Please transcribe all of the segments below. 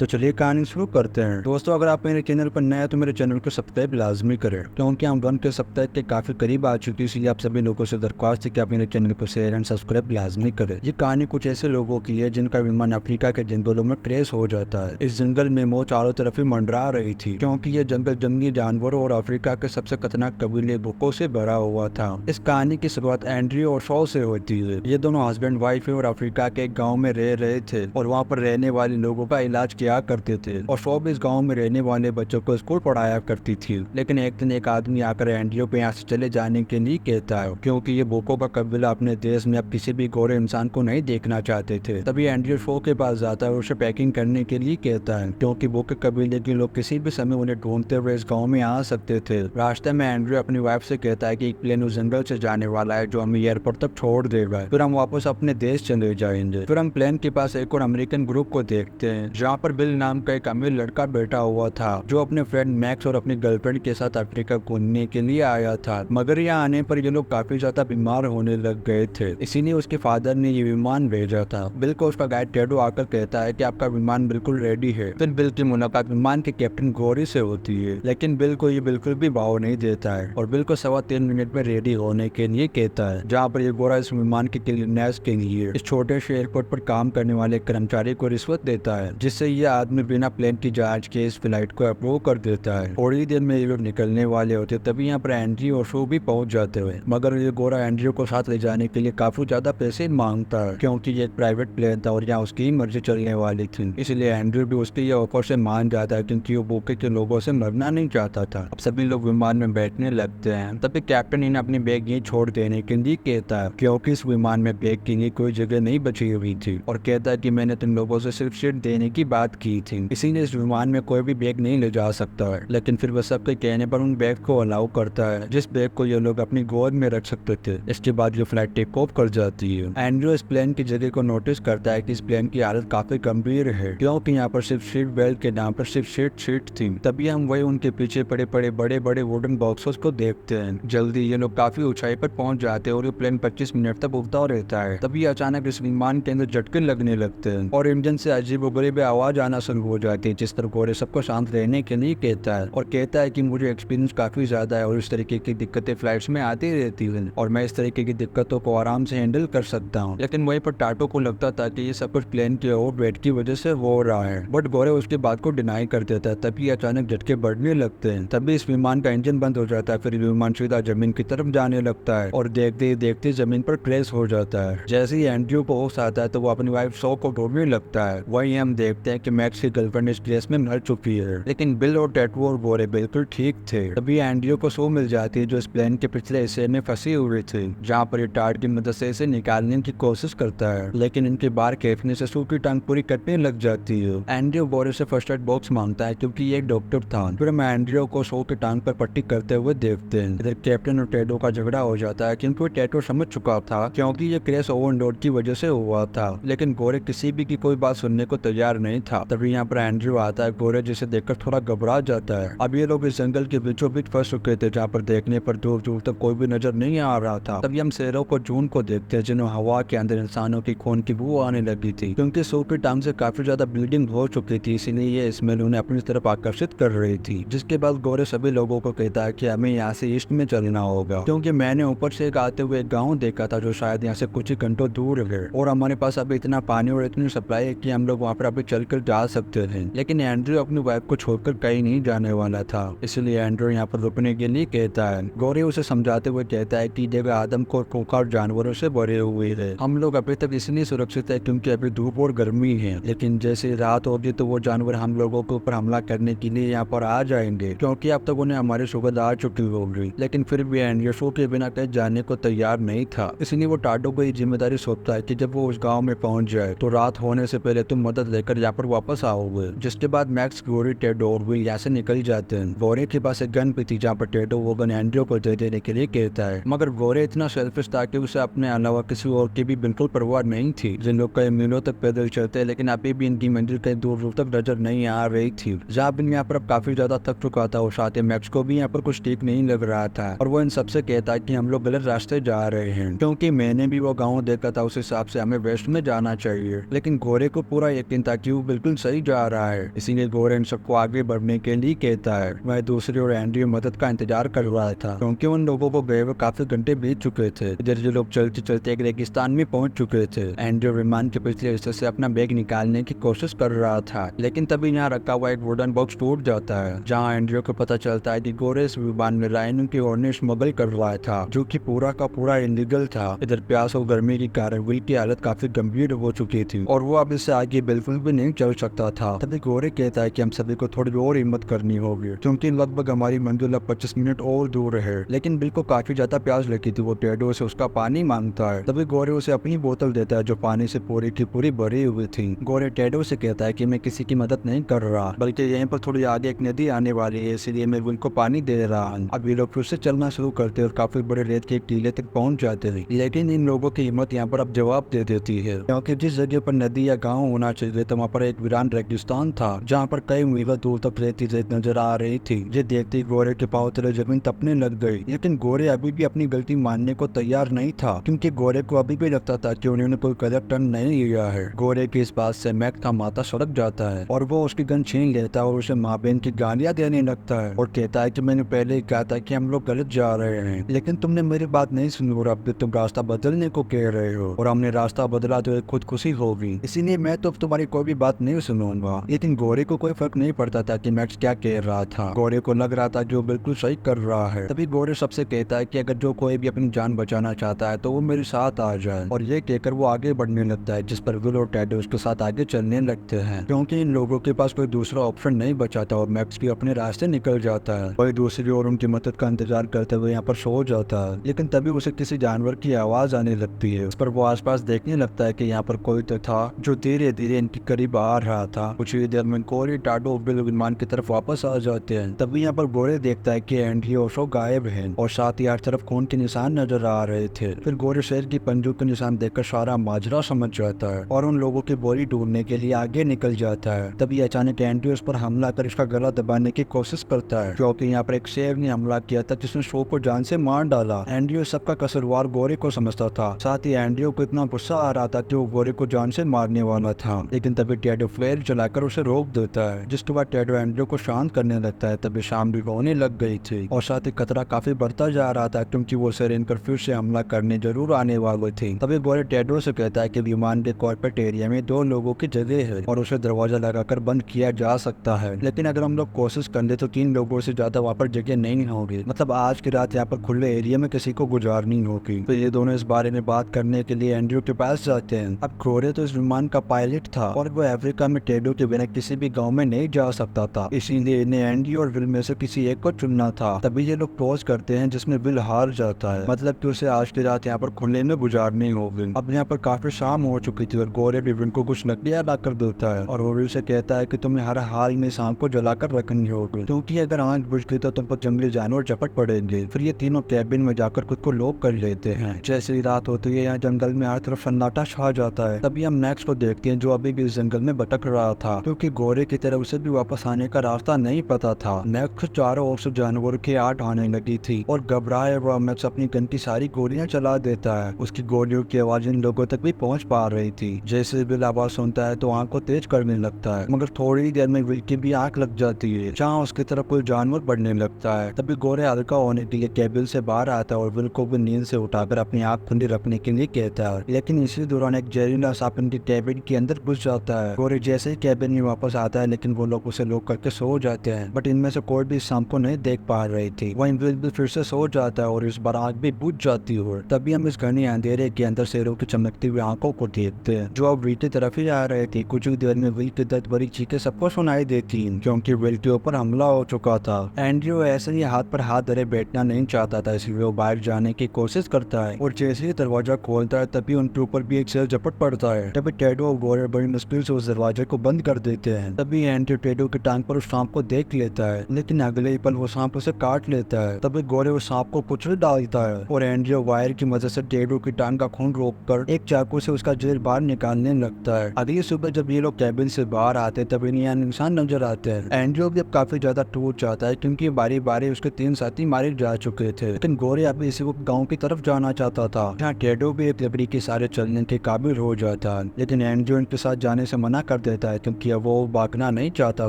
तो चलिए कहानी शुरू करते हैं। दोस्तों, अगर आप मेरे चैनल पर नए हैं तो मेरे चैनल को सब्सक्राइब लाजमी करें, क्योंकि हम 1 के सब्सक्राइब के काफी करीब आ चुकी है। इसलिए आप सभी लोगों से दरख्वास्त है कि आप मेरे चैनल को शेयर एंड सब्सक्राइब लाजमी करें। ये कहानी कुछ ऐसे लोगों की है जिनका विमान अफ्रीका के जंगलों में क्रैश हो जाता है। इस जंगल में मौत चारों तरफ ही मंडरा रही थी, क्योंकि ये जंगल जंगली जानवरों और अफ्रीका के सबसे खतरनाक कबीले बुकों से भरा हुआ था। इस कहानी की शुरुआत एंड्रयू और शॉ से होती है। ये दोनों हस्बैंड वाइफ है और अफ्रीका के एक गाँव में रह रहे थे और वहाँ पर रहने वाले लोगों का इलाज किया करते थे। और शॉ भी इस गाँव में रहने वाले बच्चों को स्कूल पढ़ाया करती थी। लेकिन एक दिन एक आदमी आकर एंड्रयू पे यहाँ से चले जाने के लिए कहता है, क्योंकि ये बुकों का कबीला अपने देश में अब किसी भी गोरे इंसान को नहीं देखना चाहते थे। तभी एंड्रयू शॉ के पास जाता है और उसे पैकिंग करने के लिए कहता है, क्योंकि बुके कबीले के लोग किसी भी समय उन्हें ढूंढते हुए इस गाँव में आ सकते थे। रास्ते में एंड्रयू अपनी वाइफ से कहता है कि एक प्लेन उस जंगल से जाने वाला है जो हमें एयरपोर्ट तक छोड़ देगा, फिर हम वापस अपने देश चले जाएंगे। फिर हम प्लेन के पास एक और अमेरिकन ग्रुप को देखते हैं, जहाँ पर बिल नाम का एक अमीर लड़का बैठा हुआ था, जो अपने फ्रेंड मैक्स और अपनी गर्लफ्रेंड के साथ अफ्रीका घूमने के लिए आया था। मगर यहाँ आने पर ये लोग काफी ज्यादा बीमार होने लग गए थे, इसीलिए उसके फादर ने ये विमान भेजा था। बिल को उसका गाइड टेडो आकर कहता है कि आपका विमान बिल्कुल रेडी है। फिर बिल की मुलाकात विमान के कैप्टन गोरी से होती है, लेकिन बिल को ये बिल्कुल भी भाव नहीं देता है और बिल को 3.25 मिनट में रेडी होने के लिए कहता है, जहाँ पर ये गोरा इस विमान के क्लीननेस के लिए इस छोटे से एयरपोर्ट पर काम करने वाले कर्मचारी को रिश्वत देता है, जिससे ये आदमी बिना प्लेन की जांच के इस फ्लाइट को अप्रूव कर देता है। थोड़ी देर में ये लोग निकलने वाले होते, तभी यहाँ पर एंड्रयू और शो भी पहुंच जाते हुए। मगर ये गोरा एंड्रयू को साथ ले जाने के लिए काफी ज्यादा पैसे मांगता है, क्योंकि ये एक प्राइवेट प्लेन था और यहाँ उसकी ही मर्जी चलने वाली थी। इसलिए एंड्रयू भी उसके ये ऑफर से मान जाता है, क्योंकि वो बुके के लोगों से मरना नहीं चाहता था। अब सभी लोग विमान में बैठने लगते हैं, तभी कैप्टन इन्हें अपनी बैग यहीं छोड़ देने के लिए कहता है, क्योंकि इस विमान में बैग के लिए कोई जगह नहीं बची हुई थी, और कहता है कि मैंने तुम लोगों से सिर्फ सीट देने की बात की थी, इसीलिए इस विमान में कोई भी बैग नहीं ले जा सकता है। लेकिन फिर वह सबके कहने पर उन बैग को अलाउ करता है, जिस बैग को ये लोग अपनी गोद में रख सकते थे। इसके बाद ये फ्लाइट टेक ऑफ कर जाती है। एंड्रयू इस प्लेन की जगह को नोटिस करता है कि इस प्लेन की हालत काफी गंभीर है, क्योंकि यहाँ पर सिर्फ सीट बेल्ट के नाम पर सिर्फ सीट थी। तभी हम वही उनके पीछे पड़े बड़े बड़े वुडन बॉक्सेस को देखते हैं। जल्दी ये लोग काफी ऊंचाई पर पहुंच जाते हैं और ये प्लेन 25 मिनट तक उड़ता रहता है। तभी अचानक इस विमान के अंदर झटके लगने लगते हैं और इंजन से अजीबोगरीब आवाज आना शुरू हो जाती है, जिस तरह गोरे सबको शांत रहने के लिए कहता है और कहता है कि मुझे एक्सपीरियंस काफी ज्यादा है और इस तरीके की दिक्कतें फ्लाइट्स में आती रहती है और मैं इस तरीके की दिक्कतों को आराम से हैंडल कर सकता हूँ। लेकिन वहीं पर टाटो को लगता था कि ये सब कुछ प्लेन के ओवरवेट की वजह से हो रहा है, बट गोरे उसकी बात को डिनाई कर देता है। तभी अचानक झटके बढ़ने लगते हैं। तभी इस विमान का इंजन बंद हो जाता है। फिर विमान सीधा जमीन की तरफ जाने लगता है और देखते ही देखते जमीन पर क्रैश हो जाता है। जैसे ही एंड्रयू को होश आता है तो वो अपनी वाइफ शॉ को ढूंढने लगता है। वहीं हम देखते हैं कि मैक्स की गर्लफ्रेंड इस क्रैश में मर चुकी है, लेकिन बिल और टेटू और गोरे बिल्कुल ठीक थे। तभी एंड्रयू को शो मिल जाती है, जो इस प्लेन के पिछले हिस्से में फंसी हुई थी, जहाँ पर ये टार्ट की मदद से इसे निकालने की कोशिश करता है, लेकिन इनके बाहर खींचने से शो की टांग पूरी कटने लग जाती है। एंड्रयू गोरे से फर्स्ट एड बॉक्स मांगता है, क्योंकि ये एक डॉक्टर था। फिर हम एंड्रयू को शो की टांग पर पट्टी करते हुए देखते हैं। इधर कैप्टन और टेडो का झगड़ा हो जाता है, क्योंकि टेडो समझ चुका था क्योंकि ये क्रैश ओवरलोड की वजह से हुआ था, लेकिन गोरे किसी भी की कोई बात सुनने को तैयार नहीं था। तभी यहाँ पर एंड्रयू आता है। गोरे जिसे देखकर थोड़ा घबरा जाता है। अब ये लोग इस जंगल के बीचों बीच फंस चुके थे, जहाँ पर देखने पर दूर दूर तक कोई भी नजर नहीं आ रहा था। तभी हम शेरों को जून को देखते हैं, जिन्हें हवा के अंदर इंसानों की खून की बू आने लगी थी, क्योंकि शो की टांग से काफी ज्यादा ब्लीडिंग हो चुकी थी, इसीलिए ये स्मेल उन्हें अपनी तरफ आकर्षित कर रही थी। जिसके बाद गोरे सभी लोगों को कहता है कि हमें यहाँ से ईस्ट में चलना होगा, क्योंकि मैंने ऊपर से एक आते हुए गाँव देखा था जो शायद यहाँ से कुछ ही घंटों दूर है, और हमारे पास अभी इतना पानी और इतनी सप्लाई है कि हम लोग वहाँ पर अभी चलकर जा सकते हैं। लेकिन एंड्रयू अपनी वाइफ को छोड़कर कहीं नहीं जाने वाला था, इसलिए एंड्रयू यहाँ पर रुकने के लिए कहता है। गोरे उसे समझाते हुए कहता है कि जगह आदम को खूंखार जानवरों से भरे हुए है। हम लोग अभी तक इसलिए सुरक्षित है क्योंकि अभी धूप और गर्मी है, लेकिन जैसे रात होगी तो वो जानवर हम लोगों के ऊपर हमला करने के लिए यहाँ पर आ जाएंगे, क्योंकि अब तक उन्हें हमारी सुगंध आ चुकी होगी। लेकिन फिर भी एंड्रयू शो के बिना कहीं जाने को तैयार नहीं था, इसलिए वो टाटो को ये जिम्मेदारी सौंपता है कि जब वो उस गाँव में पहुंच जाए तो रात होने से पहले तुम मदद लेकर यहाँ पर वापस आओगे। जिसके बाद मैक्स, गोरी, टेडो और विल यहाँ से निकल जाते हैं। गोरे के पास एक गन भी थी, जहाँ पर टेडो वो गन एंड्रयू को दे देने के लिए कहता है, मगर गोरे इतना सेल्फिश था कि उसे अपने अलावा किसी और की भी बिल्कुल परवाह नहीं थी। जिन लोग कई मीलों तक पैदल चलते, लेकिन अभी भी इनकी मंजिल कहीं दूर दूर तक नजर नहीं आ रही थी। जहाँ बिन यहाँ पर अब काफी ज्यादा थक चुका था और साथ ही मैक्स को भी यहाँ पर कुछ ठीक नहीं लग रहा था, और वो इन सबसे कहता है कि हम लोग गलत रास्ते जा रहे हैं, क्योंकि मैंने भी वो गाँव देखा था, उस हिसाब से हमें वेस्ट में जाना चाहिए। लेकिन गोरे को पूरा यकीन था कि वो बिल्कुल बिल्कुल सही जा रहा है, इसीलिए गोरे इन सबको आगे बढ़ने के लिए कहता है। वह दूसरी ओर एंड्रयू मदद का इंतजार कर रहा था, क्योंकि उन लोगों को गए हुए काफी घंटे बीत चुके थे। इधर जो लोग चलते चलते एक रेगिस्तान में पहुंच चुके थे। एंड्रयू विमान के पिछले हिस्से से अपना बैग निकालने की कोशिश कर रहा था, लेकिन तभी यहाँ रखा हुआ एक वुडन बॉक्स टूट जाता है, जहाँ एंड्रयू को पता चलता है कि गोरे इस विमान में राइनो की ओर स्मगल कर रहा था, जो कि पूरा का पूरा इलीगल था। इधर प्यास और गर्मी के कारण विल की हालत काफी गंभीर हो चुकी थी और वो अब इससे आगे बिल्कुल भी नहीं चल सकता था। तभी गोरे कहता है कि हम सभी को थोड़ी और हिम्मत करनी होगी, क्योंकि लगभग हमारी मंजिल अब 25 मिनट और दूर है। लेकिन बिल को काफी ज्यादा प्यास लगी थी, वो टेडो से उसका पानी मांगता है। तभी गोरे उसे अपनी बोतल देता है, जो पानी से पूरी की पूरी भरी हुई थी। गोरे टेडो से कहता है कि मैं किसी की मदद नहीं कर रहा, बल्कि यहीं पर थोड़ी आगे एक नदी आने वाली है, इसलिए मैं विल को पानी दे रहा हूँ। अब ये लोग फिर से चलना शुरू करते और काफी बड़े रेत के एक टीले तक पहुंच जाते हैं। लेकिन इन लोगों की हिम्मत यहाँ पर अब जवाब दे देती है, क्योंकि जिस जगह पर नदी या गाँव होना चाहिए था, वहाँ पर एक वीरान रेगिस्तान था, जहाँ पर कई मील दूर तक रेती रेत नजर आ रही थी। ये देखते ही गोरे के पाँव तले जमीन तपने लग गई। लेकिन गोरे अभी भी अपनी गलती मानने को तैयार नहीं था, क्योंकि गोरे को अभी भी लगता था कि उन्होंने कोई गलत टर्न नहीं लिया है। गोरे की इस बात से मैक का माथा सड़क जाता है और वो उसकी गन छीन लेता है और उसे माँ बहन की गालियां देने लगता है और कहता है कि मैंने पहले ही कहा था कि हम लोग गलत जा रहे हैं, लेकिन तुमने मेरी बात नहीं सुनी और अब तुम रास्ता बदलने को कह रहे हो, और हमने रास्ता बदला तो खुद खुशी होगी, इसीलिए मैं तो तुम्हारी कोई भी बात नहीं सुनूंगा। लेकिन गोरे को कोई फर्क नहीं पड़ता था कि मैक्स क्या कह रहा था। गोरे को लग रहा था जो बिल्कुल सही कर रहा है। तभी गोरे सबसे कहता है कि अगर जो कोई भी अपनी जान बचाना चाहता है तो वो मेरे साथ आ जाए, और ये कहकर वो आगे बढ़ने लगता है, जिस पर विल और टेडो उसके साथ आगे चलने लगते हैं, क्योंकि इन लोगों के पास कोई दूसरा ऑप्शन नहीं बचा था और मैक्स भी अपने रास्ते निकल जाता है। वही दूसरी ओर उनकी मदद का इंतजार करते हुए यहाँ पर सो जाता है। लेकिन तभी उसे किसी जानवर की आवाज आने लगती है। उस पर वो आसपास देखने लगता है कि यहाँ पर कोई तो था जो धीरे धीरे इनके करीब आ रहा था। कुछ ही देर में गोरे, टाडो और बिल विमान की तरफ वापस आ जाते हैं। तभी यहाँ पर गोरे देखता है कि एंडी और शो गायब है और साथ ही हर तरफ खून के निशान नजर आ रहे थे। फिर गोरे शेर की पंजों के निशान देखकर सारा माजरा समझ जाता है और उन लोगों की बॉडी ढूंढने के लिए आगे निकल जाता है। तभी अचानक एंडी उस पर हमला कर इसका गला दबाने की कोशिश करता है, क्योंकि यहाँ पर एक शेर ने हमला किया था जिसने शो को जान से मार डाला। एंड्रियो सबका कसूरवार गोरे को समझता था। साथ ही एंड्रियो को इतना गुस्सा आ रहा था कि वो गोरे को जान से मारने वाला था, लेकिन तभी टेडो फ्लेयर चलाकर उसे रोक देता है, जिसके बाद टेडो एंड्रियो को शांत करने लगता है। तभी शाम भी होने लग गई थी और साथ ही खतरा काफी बढ़ता जा रहा था, क्योंकि वो शेर इन पर फिर से हमला करने जरूर आने वाले थे। तभी गोरे टेडो से कहता है कि विमान के कॉर्पोरेट एरिया में 2 लोगों की जगह है और उसे दरवाजा लगाकर बंद किया जा सकता है, लेकिन अगर हम लोग कोशिश कर ले तो 3 लोगों से ज्यादा वहाँ पर जगह नहीं होगी। मतलब आज की रात यहाँ पर खुले एरिया में किसी को गुजारनी होगी। तो ये दोनों इस बारे में बात करने के लिए एंड्रयू के पास जाते हैं। अब गोरे तो इस विमान का पायलट था और वो अफ्रीका में टेडो के बिना किसी भी गाँव में नहीं जा सकता था, इसीलिए इन्हें एंड्रयू और विल में से किसी एक को चुनना था। तभी ये लोग टॉस करते हैं, जिसमें विल हार जाता है, मतलब कि उसे आज की रात यहाँ पर खुले में गुजारनी होगी। अब यहाँ पर काफी शाम हो चुकी थी और गोरे भी विल को कुछ लकड़ियां ला कर देता है और वो विल से कहता है कि तुम्हें हर हाल में शाम को जलाकर रखनी होगी, क्योंकि अगर आंख बुझ गई तो तुम पर जंगली जानवर झपट पड़ेंगे। फिर ये तीनों कैबिन में जाकर खुद को लॉक कर लेते हैं। जैसे ही रात होती है यहाँ जंगल में हर तरफ सन्नाटा छा जाता है। तभी हम मैक्स को देखते हैं, जो अभी भी इस जंगल में भटक रहा था, क्योंकि गोरे की तरफ उसे भी वापस आने का रास्ता नहीं पता था। मैक्स चारों ओर से जानवरों की आठ आने लगी थी और घबराए हुआ मैक्स अपनी गन की सारी गोलियां चला देता है। उसकी गोलियों की आवाज इन लोगों तक भी पहुंच पा रही थी। जैसे बिल आवाज सुनता है तो आंख को तेज करने लगता है, मगर थोड़ी देर में विल की भी आंख लग जाती है, जहाँ उसकी तरफ कोई जानवर बढ़ने लगता है। तभी गोरे हल्का होने के लिए केबिन से बाहर आता है और विल को भी नींद से उठाकर अपनी आंख खुली रखने के लिए कहता है, लेकिन इसी दौरान एक जहरीला सांप इनकी केबिन के अंदर घुस जाता है। गोरे जैसे ही केबिन में वापस आता है, लेकिन वो लोग उसे लॉक करके सो जाते हैं, बट इनमें से कोई भी इस सांप को नहीं देख पा रही थी। वहीं विल भी फिर से सो जाता है और इस बार आंख भी बुझ जाती है। तभी हम इस घने अंधेरे के अंदर शेरों की चमकती हुई आंखों को देखते हैं, जो अब विल की तरफ ही आ रहे थे। कुछ ही देर में विल की दर्द भरी चीखें सबको सुनाई देती, क्योंकि विल के ऊपर हमला हो चुका था। एंड्रयू ऐसे ही हाथ पर हाथ धरे बैठना नहीं चाहता था, इसलिए वो बाहर जाने की कोशिश करता है और जैसे ही दरवाजा खोलता है तभी उनके ऊपर भी एक शेर झपट पड़ता है। तभी टेडो और गोरे बड़ी मुश्किल से उस दरवाजे को बंद कर देते हैं। तभी एंड्रयू टेडो की टांग पर उस सांप को देख लेता है, लेकिन अगले ही पल वो सांप उसे काट लेता है। तभी गोरे उस सांप को कुचल डालता है और एंड्रयू वायर की मदद से टेडो की टांग का खून रोककर एक चाकू से उसका जहर बाहर निकालने लगता है। अगली सुबह जब ये लोग कैबिन से बाहर आते तब इन्हें यहाँ इंसान नजर आते हैं। एंड्रयू भी अब काफी ज्यादा टूट जाता है, क्योंकि बारी बारी उसके 3 साथी मारे जा चुके थे, लेकिन गोरे अभी इसी वक्त गाँव की तरफ जाना चाहता था, जहाँ टेडो भी एक लकड़ी के सारे चलने के काबिल हो जाता है। लेकिन एंड्रयू इनके साथ जाने से मना कर देता है क्योंकि अब वो भागना नहीं चाहता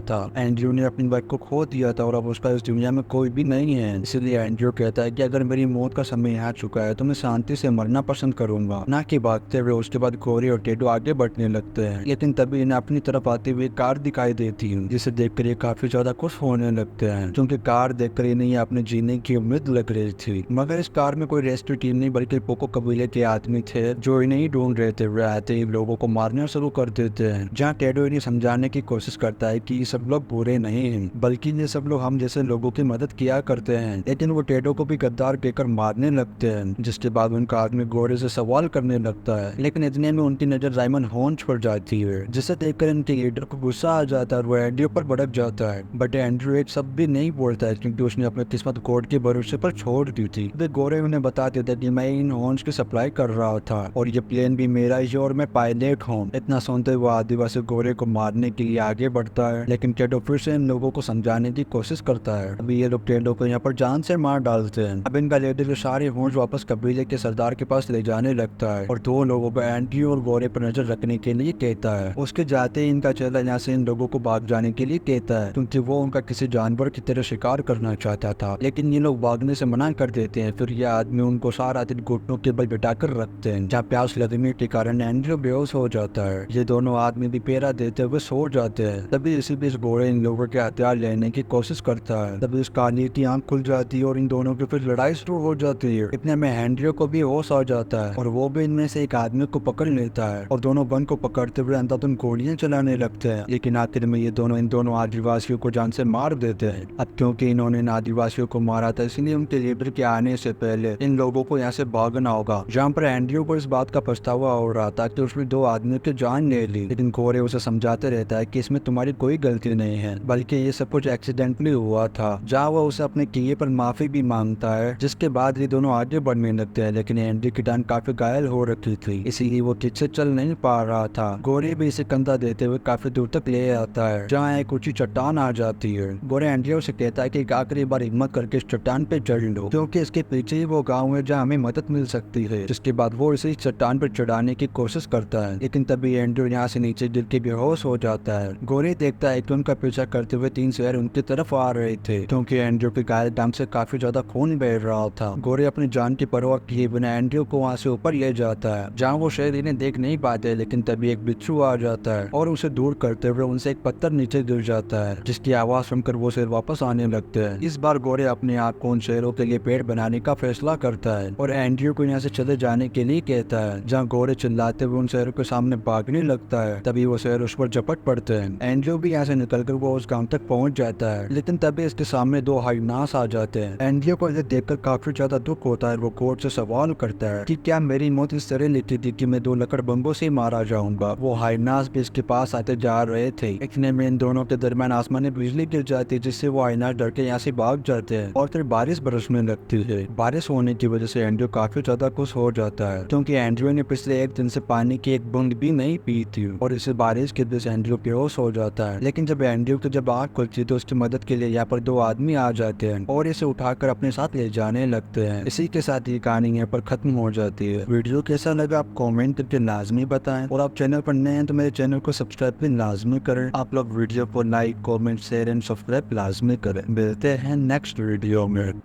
था। एंड्रयू ने अपनी बाइक को खो दिया था और अब उसका इस दुनिया में कोई भी नहीं है। इसलिए एंड्रयू कहता है कि अगर मेरी मौत का समय आ चुका है तो मैं शांति से मरना पसंद करूंगा, ना कि भागते हुए। उसके बाद गोरे और टेडो आगे बढ़ने लगते हैं, लेकिन तभी इन्हें अपनी तरफ आती हुई कार दिखाई देती है, जिसे देखकर ये काफी ज्यादा खुश होने लगते हैं क्योंकि कार देखकर इन्हें अपने जीने की उम्मीद लग रही थी। मगर इस कार में कोई रेस्क्यू टीम नहीं बल्कि पोको कबीले के आदमी थे जो इन्हें ही ढूंढ रहे थे। वे आते ही लोगों को मारना शुरू कर देते हैं, जहाँ टेडो इन्हें समझाने की कोशिश करता है कि ये सब लोग बुरे नहीं हैं, बल्कि ये सब लोग हम जैसे लोगों की मदद किया करते हैं। लेकिन वो टेडो को भी गद्दार कहकर मारने लगते हैं, जिसके बाद उनका आदमी गोरे से सवाल करने लगता है। लेकिन इतने में उनकी नजर रायमन होन्स पर जाती है, जिसे देखकर इनके लीडर को गुस्सा आ जाता है और वो एंड्रयू पर भड़क जाता है। बट एंड्रयू एक सब भी नहीं बोलता है क्योंकि उसने अपनी किस्मत गॉड के भरोसे पर छोड़ दी थी। वे गोरे उन्हें बता देता कि मैं इन हॉर्न्स की सप्लाई कर रहा था और ये प्लेन भी मेरा ही और मैं पायलट हूँ। इतना सुनते हुए आदिवासी गोरे को मारने के लिए आगे बढ़ता है, लेकिन टेडो फिर से इन लोगों को समझाने की कोशिश करता है। अभी ये लोग टेडो को यहाँ पर जान से मार डालते हैं। अब इनका लीडर जो सारे हॉर्न्स वापस कबीले के सरदार के पास ले जाने लगता है और दो लोगों को एंड्रयू और गोरे पर नजर रखने के लिए कहता है। उसके जाते ही इनका चेला यहाँ से इन लोगों को भाग जाने के लिए कहता है क्योंकि वो उनका किसी जानवर की तरह शिकार करना चाहता था, लेकिन ये लोग भागने से मना कर देते हैं। फिर यह आदमी उनको सारा दिन घुटनों के बल बिठाकर रखते हैं, जहाँ प्यास लगने के कारण एंड्रयू बेहोश हो जाता है। ये दोनों आदमी भी पेरा देते हुए सो जाते हैं। तभी इसी बीच गोरे इन लोगों के हथियार लेने की कोशिश करता है। तभी उस काली की आंख खुल जाती है और इन दोनों की फिर लड़ाई शुरू हो जाती है। इतने में एंड्रयू को भी होश आ जाता है और वो भी इनमें से एक आदमी को पकड़ लेता है और दोनों बन को पकड़ते हुए अंधाधुंध गोलियां चलाने लगते हैं। लेकिन आखिर में ये दोनों इन दोनों आदिवासियों को जान से मार देते हैं। अब क्योंकि इन्होंने इन आदिवासियों को मारा था, इसलिए उनके लीडर के आने से पहले इन लोगों को यहाँ से भागना होगा। जहाँ पर एंड्रयू को इस बात का पछतावा हो रहा था कि उसने दो आदमियों की जान ले ली, लेकिन गोरे उसे समझाते रहता है कि इसमें तुम्हारी कोई गलती नहीं है, बल्कि ये सब कुछ एक्सीडेंटली हुआ था। जहाँ वो उसे अपने किए पर माफी भी मांगता है, जिसके बाद ये दोनों आगे बढ़ने लगते हैं। लेकिन एंड्रयू की टांग काफी घायल हो रखी थी, इसीलिए वो ठीक से चल नहीं पा रहा था। गोरे भी इसे कंधा देते हुए काफी दूर तक ले आता है, जहाँ एक ऊंची चट्टान आ जाती है। गोरे एंड्रयू से कहता है कि एक आखिरी बार हिम्मत करके इस चट्टान पे चढ़ लो, क्योंकि इसके पीछे ही वो गाँव है जहाँ हमें मदद मिल सकती है। जिसके बाद वो इसे चट्टान पर चढ़ाने की कोशिश करता है, लेकिन तभी एंड्रयू यहाँ से नीचे गिर के बेहोश हो जाता है। गोरे देखता है कि उनका पीछा करते हुए 3 शेर उनकी तरफ आ रहे थे, क्योंकि एंड्रयू की घायल टांग से काफी ज्यादा खून बह रहा था। गोरे अपनी जान की परवाह किए बिना एंड्रयू को वहाँ से ऊपर ले जाता है, जहाँ वो शेर इन्हें देख नहीं पाते। लेकिन तभी एक बिच्छू आ जाता है और उसे दूर करते हुए उनसे एक पत्थर नीचे गिर जाता है, जिसकी आवाज सुनकर वो शेर वापस आने लगते हैं। इस बार गोरे अपने आप को उन शेरों के लिए पेड़ बनाने का फैसला करता है और एंड्रयू को यहाँ से चले जाने के लिए कहता है, जहाँ गोरे चिल्लाते हुए उन शेरों के सामने भागने लगता है। तभी वो शेर उस पर झपट पड़ते हैं। एंड्रयू भी यहाँ से निकलकर वो उस गांव तक पहुंच जाता है, लेकिन तभी इसके सामने 2 हाइनास आ जाते हैं। एंड्रयू को इसे देखकर काफी ज्यादा दुख होता है। वो कोर्ट से सवाल करता है कि क्या मेरी मौत इस तरह लिखी थी कि मैं 2 लकड़ बम्बों से मारा जाऊंगा। वो हाइनास भी इसके पास आते जा रहे थे। इतने में इन दोनों के दरमियान आसमान में बिजली गिर जाती है, जिससे वो हाइनास डर के यहाँ से भाग जाते हैं और फिर बारिश बरसने लगती है। बारिश होने की वजह से एंड्रयू काफी ज्यादा खुश हो जाता है, क्योंकि एंड्रयू ने पिछले 1 दिन से पानी की एक बूंद भी नहीं पी थी और इसे बारिश की वजह से एंड्रयू बेहोश हो जाता है। लेकिन जब एंड्रयू की जब आँख खुलती तो उसकी मदद के लिए यहाँ पर 2 आदमी आ जाते हैं और इसे उठाकर अपने साथ ले जाने लगते हैं। इसी के साथ ये कहानी यहाँ पर खत्म हो जाती है। वीडियो कैसा लगा आप कमेंट करके लाजमी बताएं, और आप चैनल पर नए हैं तो मेरे चैनल को सब्सक्राइब भी लाजमी करें। आप लोग वीडियो को like, comment, share and subscribe लाजमी करें। मिलते हैं नेक्स्ट वीडियो में।